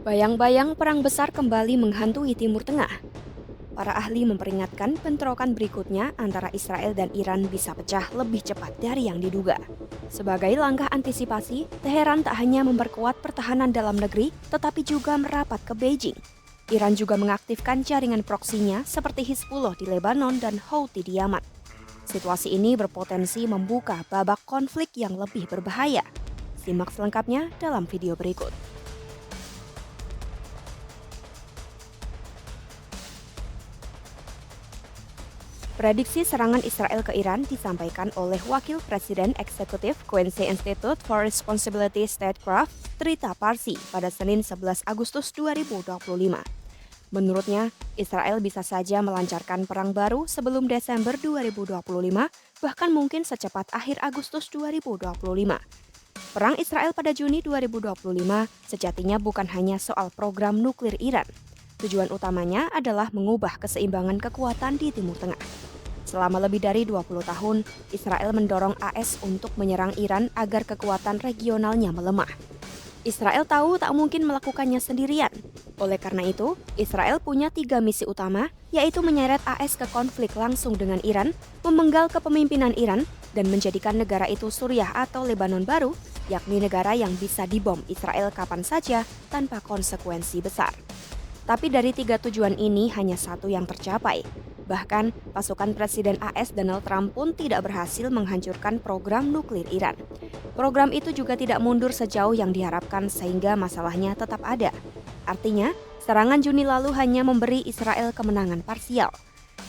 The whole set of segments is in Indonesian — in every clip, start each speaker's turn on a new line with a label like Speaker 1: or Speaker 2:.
Speaker 1: Bayang-bayang perang besar kembali menghantui Timur Tengah. Para ahli memperingatkan bentrokan berikutnya antara Israel dan Iran bisa pecah lebih cepat dari yang diduga. Sebagai langkah antisipasi, Teheran tak hanya memperkuat pertahanan dalam negeri, tetapi juga merapat ke Beijing. Iran juga mengaktifkan jaringan proksinya seperti Hizbullah di Lebanon dan Houthi di Yaman. Situasi ini berpotensi membuka babak konflik yang lebih berbahaya. Simak selengkapnya dalam video berikut. Prediksi serangan Israel ke Iran disampaikan oleh Wakil Presiden Eksekutif Quincy Institute for Responsibility Statecraft, Trita Parsi, pada Senin 11 Agustus 2025. Menurutnya, Israel bisa saja melancarkan perang baru sebelum Desember 2025, bahkan mungkin secepat akhir Agustus 2025. Perang Israel pada Juni 2025 sejatinya bukan hanya soal program nuklir Iran. Tujuan utamanya adalah mengubah keseimbangan kekuatan di Timur Tengah. Selama lebih dari 20 tahun, Israel mendorong AS untuk menyerang Iran agar kekuatan regionalnya melemah. Israel tahu tak mungkin melakukannya sendirian. Oleh karena itu, Israel punya 3 misi utama, yaitu menyeret AS ke konflik langsung dengan Iran, memenggal kepemimpinan Iran, dan menjadikan negara itu Suriah atau Lebanon baru, yakni negara yang bisa dibom Israel kapan saja tanpa konsekuensi besar. Tapi dari 3 tujuan ini hanya satu yang tercapai. Bahkan, pasukan Presiden AS Donald Trump pun tidak berhasil menghancurkan program nuklir Iran. Program itu juga tidak mundur sejauh yang diharapkan sehingga masalahnya tetap ada. Artinya, serangan Juni lalu hanya memberi Israel kemenangan parsial.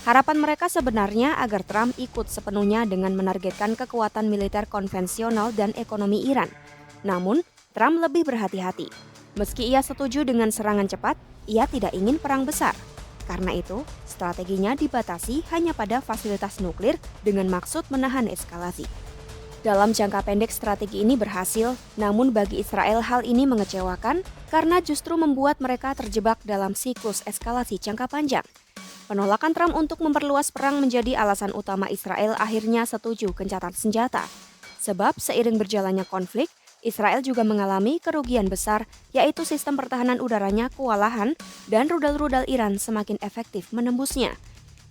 Speaker 1: Harapan mereka sebenarnya agar Trump ikut sepenuhnya dengan menargetkan kekuatan militer konvensional dan ekonomi Iran. Namun, Trump lebih berhati-hati. Meski ia setuju dengan serangan cepat, ia tidak ingin perang besar. Karena itu, strateginya dibatasi hanya pada fasilitas nuklir dengan maksud menahan eskalasi. Dalam jangka pendek strategi ini berhasil, namun bagi Israel hal ini mengecewakan karena justru membuat mereka terjebak dalam siklus eskalasi jangka panjang. Penolakan Trump untuk memperluas perang menjadi alasan utama Israel akhirnya setuju gencatan senjata. Sebab seiring berjalannya konflik, Israel juga mengalami kerugian besar, yaitu sistem pertahanan udaranya kewalahan dan rudal-rudal Iran semakin efektif menembusnya.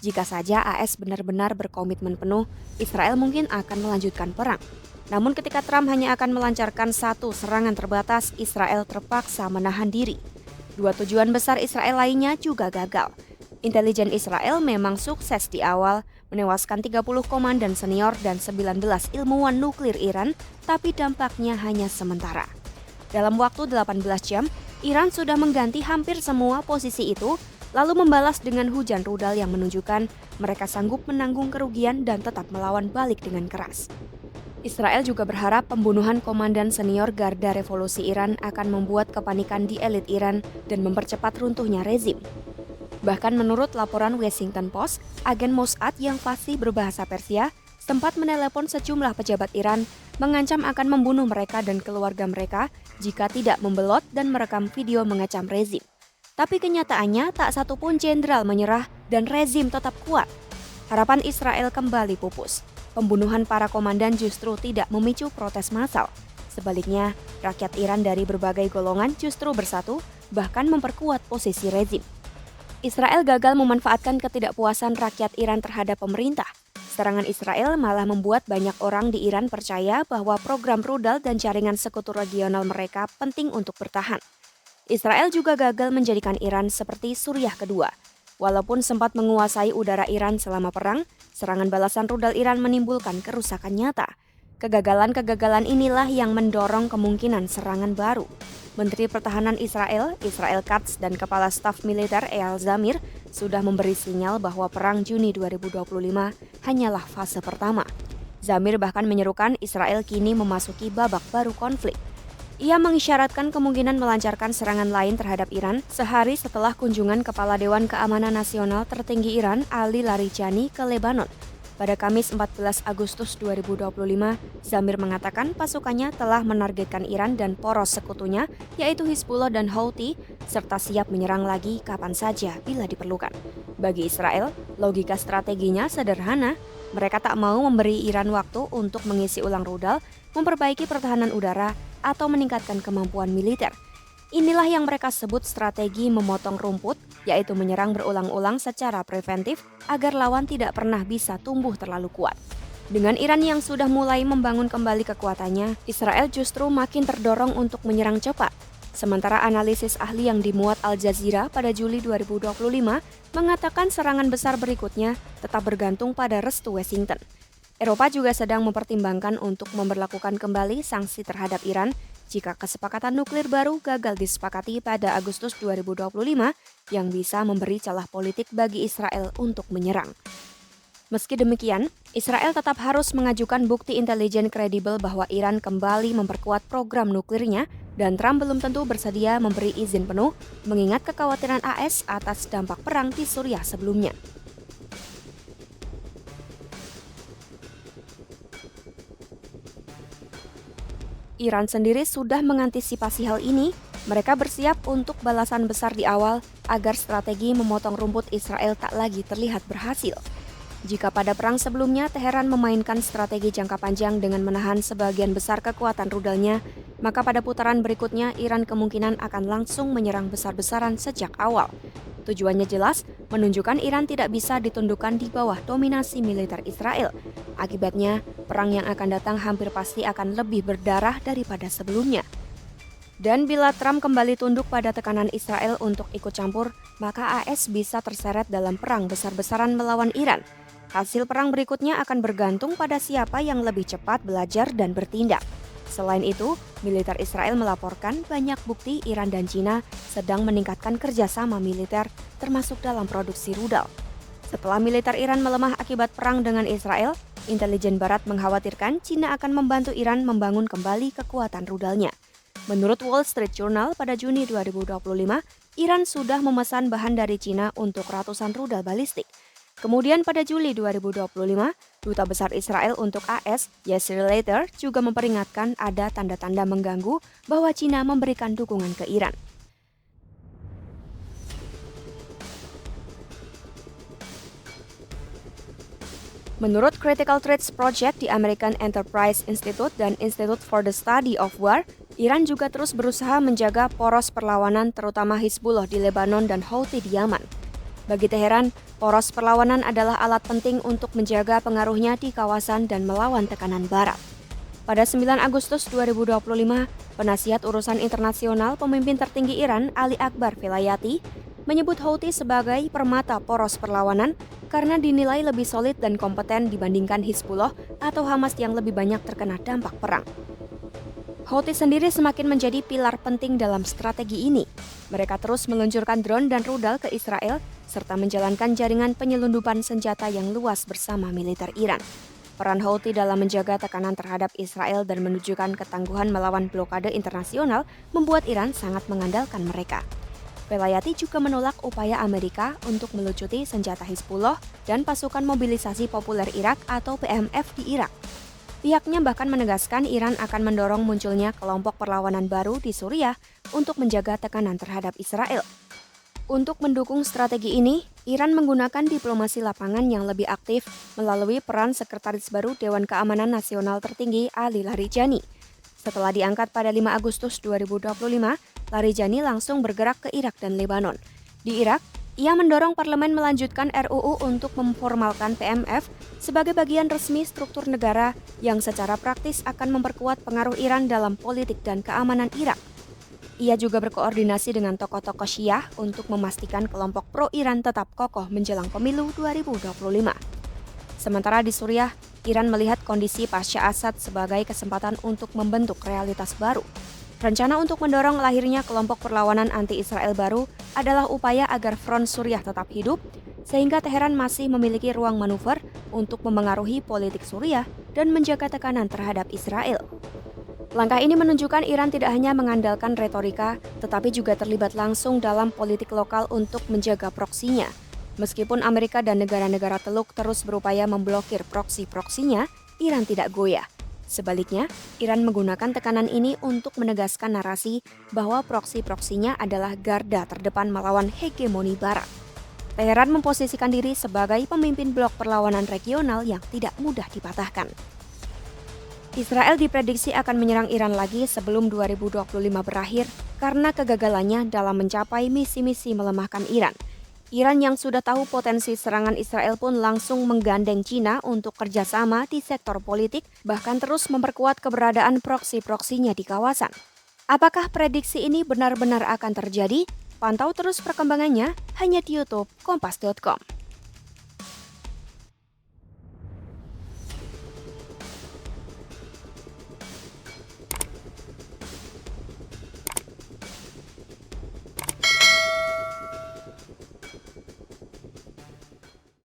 Speaker 1: Jika saja AS benar-benar berkomitmen penuh, Israel mungkin akan melanjutkan perang. Namun ketika Trump hanya akan melancarkan satu serangan terbatas, Israel terpaksa menahan diri. 2 tujuan besar Israel lainnya juga gagal. Intelijen Israel memang sukses di awal, menewaskan 30 komandan senior dan 19 ilmuwan nuklir Iran, tapi dampaknya hanya sementara. Dalam waktu 18 jam, Iran sudah mengganti hampir semua posisi itu, lalu membalas dengan hujan rudal yang menunjukkan mereka sanggup menanggung kerugian dan tetap melawan balik dengan keras. Israel juga berharap pembunuhan komandan senior Garda Revolusi Iran akan membuat kepanikan di elit Iran dan mempercepat runtuhnya rezim. Bahkan menurut laporan Washington Post, agen Mossad yang fasih berbahasa Persia sempat menelepon sejumlah pejabat Iran mengancam akan membunuh mereka dan keluarga mereka jika tidak membelot dan merekam video mengecam rezim. Tapi kenyataannya tak satu pun jenderal menyerah dan rezim tetap kuat. Harapan Israel kembali pupus. Pembunuhan para komandan justru tidak memicu protes massal. Sebaliknya, rakyat Iran dari berbagai golongan justru bersatu, bahkan memperkuat posisi rezim. Israel gagal memanfaatkan ketidakpuasan rakyat Iran terhadap pemerintah. Serangan Israel malah membuat banyak orang di Iran percaya bahwa program rudal dan jaringan sekutu regional mereka penting untuk bertahan. Israel juga gagal menjadikan Iran seperti Suriah kedua. Walaupun sempat menguasai udara Iran selama perang, serangan balasan rudal Iran menimbulkan kerusakan nyata. Kegagalan-kegagalan inilah yang mendorong kemungkinan serangan baru. Menteri Pertahanan Israel, Israel Katz, dan Kepala Staf Militer Eyal Zamir sudah memberi sinyal bahwa perang Juni 2025 hanyalah fase pertama. Zamir bahkan menyerukan Israel kini memasuki babak baru konflik. Ia mengisyaratkan kemungkinan melancarkan serangan lain terhadap Iran sehari setelah kunjungan Kepala Dewan Keamanan Nasional tertinggi Iran Ali Larijani ke Lebanon. Pada Kamis 14 Agustus 2025, Zamir mengatakan pasukannya telah menargetkan Iran dan poros sekutunya, yaitu Hizbullah dan Houthi, serta siap menyerang lagi kapan saja bila diperlukan. Bagi Israel, logika strateginya sederhana. Mereka tak mau memberi Iran waktu untuk mengisi ulang rudal, memperbaiki pertahanan udara, atau meningkatkan kemampuan militer. Inilah yang mereka sebut strategi memotong rumput, yaitu menyerang berulang-ulang secara preventif agar lawan tidak pernah bisa tumbuh terlalu kuat. Dengan Iran yang sudah mulai membangun kembali kekuatannya, Israel justru makin terdorong untuk menyerang cepat. Sementara analisis ahli yang dimuat Al Jazeera pada Juli 2025 mengatakan serangan besar berikutnya tetap bergantung pada restu Washington. Eropa juga sedang mempertimbangkan untuk memberlakukan kembali sanksi terhadap Iran jika kesepakatan nuklir baru gagal disepakati pada Agustus 2025 yang bisa memberi celah politik bagi Israel untuk menyerang. Meski demikian, Israel tetap harus mengajukan bukti intelijen kredibel bahwa Iran kembali memperkuat program nuklirnya dan Trump belum tentu bersedia memberi izin penuh mengingat kekhawatiran AS atas dampak perang di Suriah sebelumnya. Iran sendiri sudah mengantisipasi hal ini. Mereka bersiap untuk balasan besar di awal agar strategi memotong rumput Israel tak lagi terlihat berhasil. Jika pada perang sebelumnya Teheran memainkan strategi jangka panjang dengan menahan sebagian besar kekuatan rudalnya, maka pada putaran berikutnya Iran kemungkinan akan langsung menyerang besar-besaran sejak awal. Tujuannya jelas, menunjukkan Iran tidak bisa ditundukkan di bawah dominasi militer Israel. Akibatnya, perang yang akan datang hampir pasti akan lebih berdarah daripada sebelumnya. Dan bila Trump kembali tunduk pada tekanan Israel untuk ikut campur, maka AS bisa terseret dalam perang besar-besaran melawan Iran. Hasil perang berikutnya akan bergantung pada siapa yang lebih cepat belajar dan bertindak. Selain itu, militer Israel melaporkan banyak bukti Iran dan China sedang meningkatkan kerjasama militer termasuk dalam produksi rudal. Setelah militer Iran melemah akibat perang dengan Israel, intelijen Barat mengkhawatirkan China akan membantu Iran membangun kembali kekuatan rudalnya. Menurut Wall Street Journal pada Juni 2025, Iran sudah memesan bahan dari China untuk ratusan rudal balistik. Kemudian pada Juli 2025, Duta Besar Israel untuk AS, Yasser Leiter, juga memperingatkan ada tanda-tanda mengganggu bahwa China memberikan dukungan ke Iran. Menurut Critical Threats Project di American Enterprise Institute dan Institute for the Study of War, Iran juga terus berusaha menjaga poros perlawanan terutama Hizbullah di Lebanon dan Houthi di Yaman. Bagi Teheran, poros perlawanan adalah alat penting untuk menjaga pengaruhnya di kawasan dan melawan tekanan Barat. Pada 9 Agustus 2025, penasihat urusan internasional pemimpin tertinggi Iran, Ali Akbar Velayati, menyebut Houthi sebagai permata poros perlawanan karena dinilai lebih solid dan kompeten dibandingkan Hizbullah atau Hamas yang lebih banyak terkena dampak perang. Houthi sendiri semakin menjadi pilar penting dalam strategi ini. Mereka terus meluncurkan drone dan rudal ke Israel, serta menjalankan jaringan penyelundupan senjata yang luas bersama militer Iran. Peran Houthi dalam menjaga tekanan terhadap Israel dan menunjukkan ketangguhan melawan blokade internasional membuat Iran sangat mengandalkan mereka. Velayati juga menolak upaya Amerika untuk melucuti senjata Hizbullah dan pasukan mobilisasi populer Irak atau PMF di Irak. Pihaknya bahkan menegaskan Iran akan mendorong munculnya kelompok perlawanan baru di Suriah untuk menjaga tekanan terhadap Israel. Untuk mendukung strategi ini, Iran menggunakan diplomasi lapangan yang lebih aktif melalui peran Sekretaris Baru Dewan Keamanan Nasional Tertinggi Ali Larijani. Setelah diangkat pada 5 Agustus 2025, Larijani langsung bergerak ke Irak dan Lebanon. Di Irak, ia mendorong parlemen melanjutkan RUU untuk memformalkan PMF sebagai bagian resmi struktur negara yang secara praktis akan memperkuat pengaruh Iran dalam politik dan keamanan Irak. Ia juga berkoordinasi dengan tokoh-tokoh Syiah untuk memastikan kelompok pro-Iran tetap kokoh menjelang pemilu 2025. Sementara di Suriah, Iran melihat kondisi pasca Assad sebagai kesempatan untuk membentuk realitas baru. Rencana untuk mendorong lahirnya kelompok perlawanan anti-Israel baru adalah upaya agar front Suriah tetap hidup, sehingga Teheran masih memiliki ruang manuver untuk memengaruhi politik Suriah dan menjaga tekanan terhadap Israel. Langkah ini menunjukkan Iran tidak hanya mengandalkan retorika, tetapi juga terlibat langsung dalam politik lokal untuk menjaga proksinya. Meskipun Amerika dan negara-negara Teluk terus berupaya memblokir proksi-proksinya, Iran tidak goyah. Sebaliknya, Iran menggunakan tekanan ini untuk menegaskan narasi bahwa proksi-proksinya adalah garda terdepan melawan hegemoni Barat. Teheran memposisikan diri sebagai pemimpin blok perlawanan regional yang tidak mudah dipatahkan. Israel diprediksi akan menyerang Iran lagi sebelum 2025 berakhir karena kegagalannya dalam mencapai misi-misi melemahkan Iran. Iran yang sudah tahu potensi serangan Israel pun langsung menggandeng Cina untuk kerjasama di sektor politik, bahkan terus memperkuat keberadaan proksi-proksinya di kawasan. Apakah prediksi ini benar-benar akan terjadi? Pantau terus perkembangannya hanya di YouTube Kompas.com.